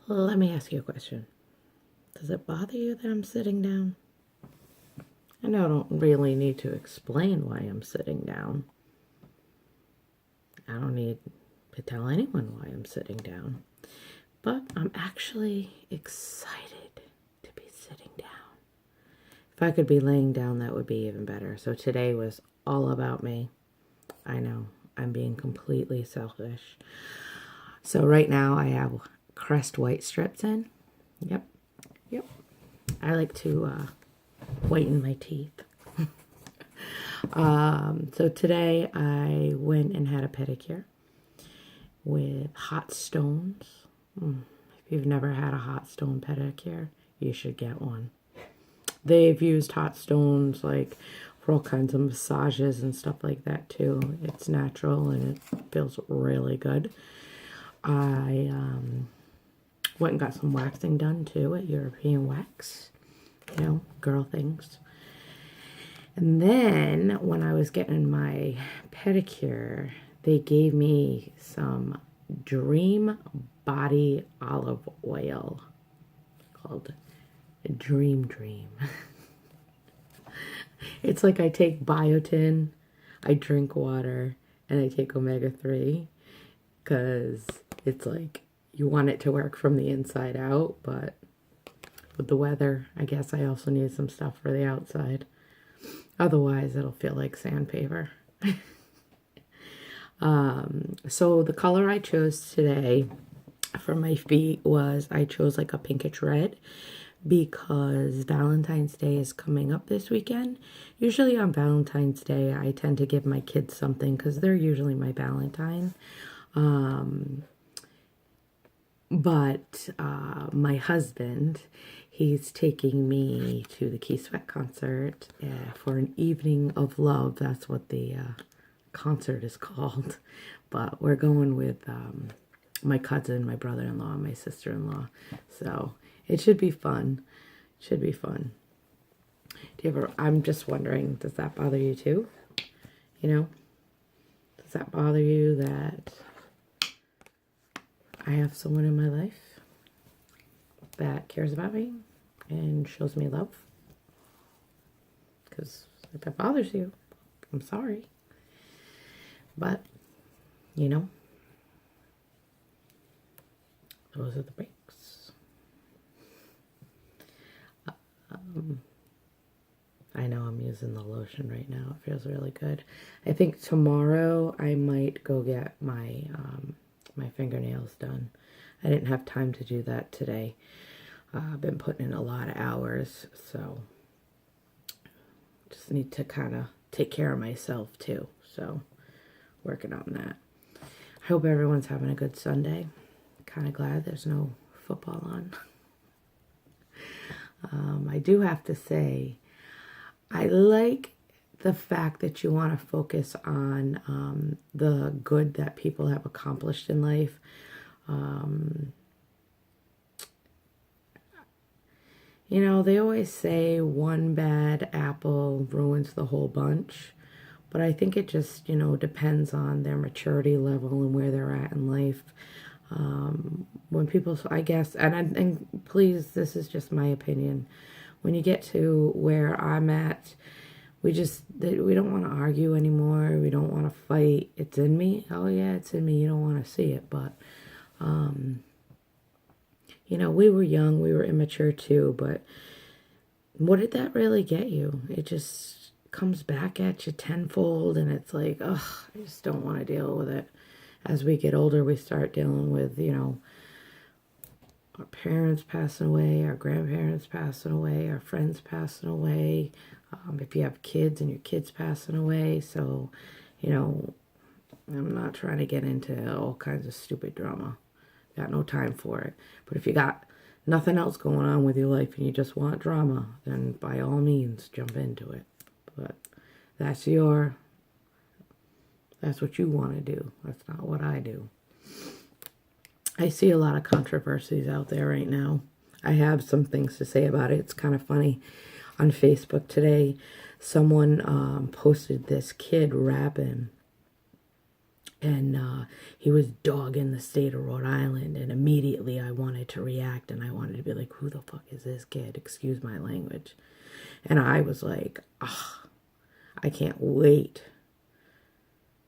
Let me ask you a question. Does it bother you that I'm sitting down? I know I don't really need to explain why I'm sitting down. I don't need to tell anyone why I'm sitting down. But I'm actually excited to be sitting down. If I could be laying down, that would be even better. So today was all about me. I know, I'm being completely selfish. So right now I have Crest white strips in. Yep. I like to whiten my teeth. So today I went and had a pedicure with hot stones. If you've never had a hot stone pedicure, you should get one. They've used hot stones like for all kinds of massages and stuff like that too. It's natural and it feels really good. I went and got some waxing done too at European Wax. You know, girl things. And then when I was getting my pedicure, they gave me some Dream Body Olive Oil called Dream. It's like I take biotin, I drink water, and I take omega-3 because it's like you want it to work from the inside out, but with the weather, I guess I also need some stuff for the outside. Otherwise, it'll feel like sandpaper. So the color I chose today for my feet was, I chose like a pinkish red because Valentine's Day is coming up this weekend. Usually on Valentine's Day, I tend to give my kids something because they're usually my Valentine. But my husband, he's taking me to the Key Sweat concert for an evening of love. That's what the concert is called. But we're going with my cousin, my brother-in-law, my sister-in-law. So it should be fun. Should be fun. Do you ever? I'm just wondering, does that bother you too? You know, does that bother you that I have someone in my life that cares about me and shows me love? Because if it bothers you, I'm sorry. But, you know, those are the breaks. I know I'm using the lotion right now. It feels really good. I think tomorrow I might go get my my fingernails done. I didn't have time to do that today. I've been putting in a lot of hours, so just need to kind of take care of myself too. So working on that. I hope everyone's having a good Sunday. Kind of glad there's no football on. I do have to say, I like the fact that you want to focus on the good that people have accomplished in life. You know, they always say one bad apple ruins the whole bunch. But I think it just, you know, depends on their maturity level and where they're at in life. When people, I guess, and please, this is just my opinion. When you get to where I'm at, we don't want to argue anymore. We don't want to fight. It's in me. Oh yeah, it's in me. You don't want to see it, but you know, we were young, we were immature too. But what did that really get you? It just comes back at you tenfold, and it's like, ugh, I just don't want to deal with it. As we get older, we start dealing with, you know, our parents passing away, our grandparents passing away, our friends passing away. If you have kids and your kids passing away. So, you know, I'm not trying to get into all kinds of stupid drama. Got no time for it. But if you got nothing else going on with your life and you just want drama, then by all means, jump into it. But that's what you want to do. That's not what I do. I see a lot of controversies out there right now. I have some things to say about it. It's kind of funny. On Facebook today, someone posted this kid rapping. And he was dogging the state of Rhode Island, and immediately I wanted to react, and I wanted to be like, who the fuck is this kid? Excuse my language. And I was like, I can't wait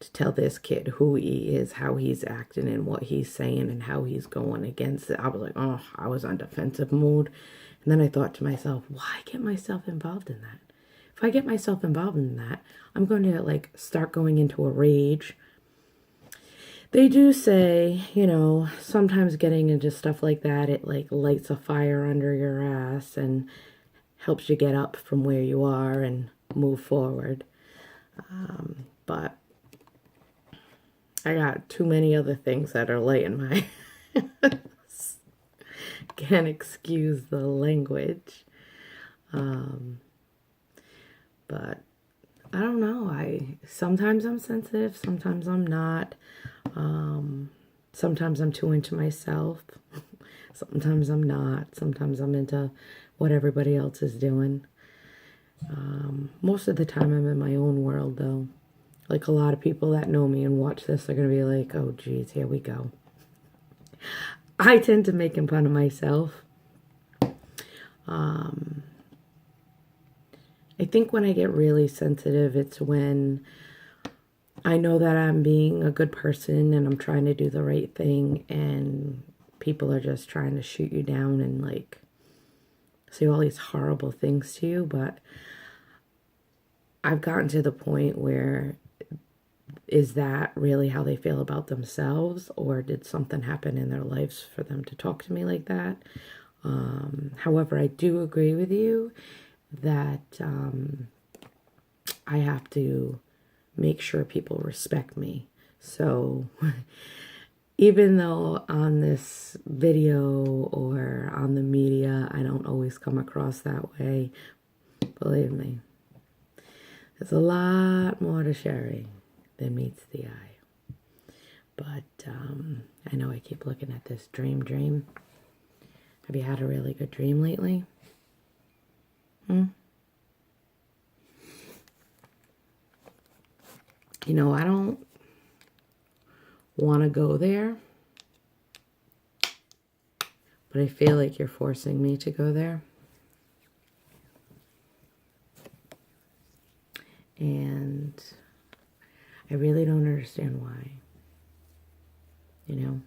to tell this kid who he is, how he's acting, and what he's saying, and how he's going against it. I was like, I was on defensive mode. And then I thought to myself, why get myself involved in that? If I get myself involved in that, I'm going to like start going into a rage. They do say, you know, sometimes getting into stuff like that, it like lights a fire under your ass and helps you get up from where you are and move forward. But I got too many other things that are lighting my ass. Can't excuse the language. But I don't know. Sometimes I'm sensitive, sometimes I'm not. Sometimes I'm too into myself. Sometimes I'm not. Sometimes I'm into what everybody else is doing. Most of the time I'm in my own world, though. Like a lot of people that know me and watch this are going to be like, oh, geez, here we go. I tend to make fun of myself. I think when I get really sensitive, it's when I know that I'm being a good person and I'm trying to do the right thing, and people are just trying to shoot you down and like say all these horrible things to you. But I've gotten to the point where, is that really how they feel about themselves, or did something happen in their lives for them to talk to me like that? However, I do agree with you that I have to make sure people respect me. So even though on this video or on the media, I don't always come across that way, believe me, there's a lot more to sharing than meets the eye. But I know I keep looking at this dream. Have you had a really good dream lately? You know, I don't want to go there, but I feel like you're forcing me to go there. And I really don't understand why. You know?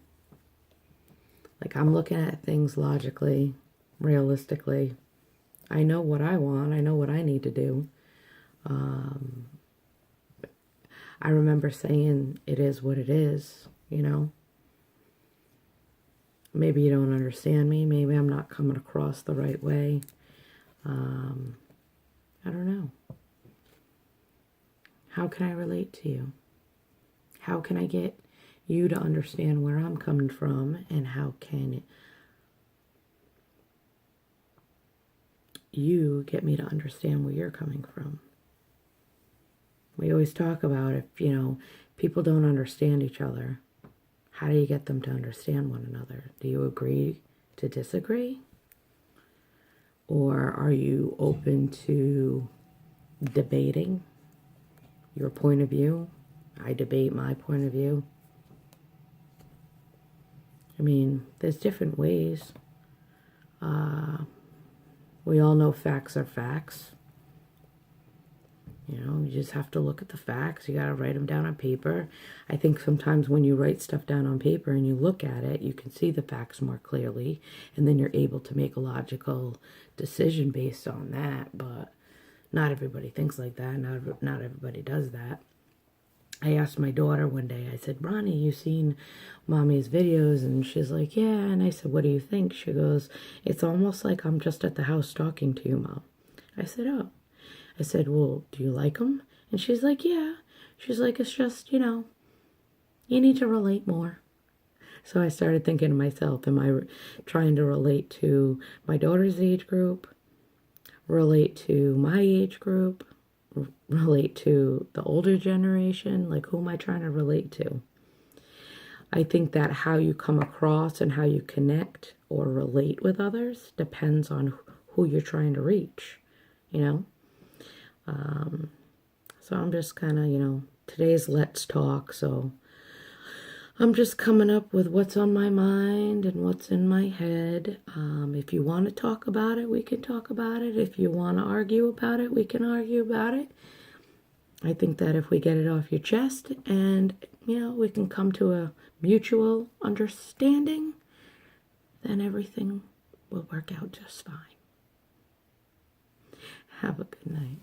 Like, I'm looking at things logically, realistically. I know what I want. I know what I need to do. I remember saying it is what it is, you know. Maybe you don't understand me. Maybe I'm not coming across the right way. I don't know. How can I relate to you? How can I get you to understand where I'm coming from, and how can you get me to understand where you're coming from? We always talk about, if, you know, people don't understand each other, how do you get them to understand one another? Do you agree to disagree? Or are you open to debating your point of view? I debate my point of view. I mean, there's different ways. We all know facts are facts. You know, you just have to look at the facts. You got to write them down on paper. I think sometimes when you write stuff down on paper and you look at it, you can see the facts more clearly, and then you're able to make a logical decision based on that. But not everybody thinks like that. Not everybody does that. I asked my daughter one day, I said, Ronnie, you seen Mommy's videos? And she's like, yeah. And I said, what do you think? She goes, it's almost like I'm just at the house talking to you, Mom. I said, oh. I said, well, do you like them? And she's like, yeah. She's like, it's just, you know, you need to relate more. So I started thinking to myself, am I trying to relate to my daughter's age group, relate to my age group, relate to the older generation? Like, who am I trying to relate to? I think that how you come across and how you connect or relate with others depends on who you're trying to reach, you know? So I'm just kind of, you know, today's Let's Talk, so I'm just coming up with what's on my mind and what's in my head. If you want to talk about it, we can talk about it. If you want to argue about it, we can argue about it. I think that if we get it off your chest and, we can come to a mutual understanding, then everything will work out just fine. Have a good night.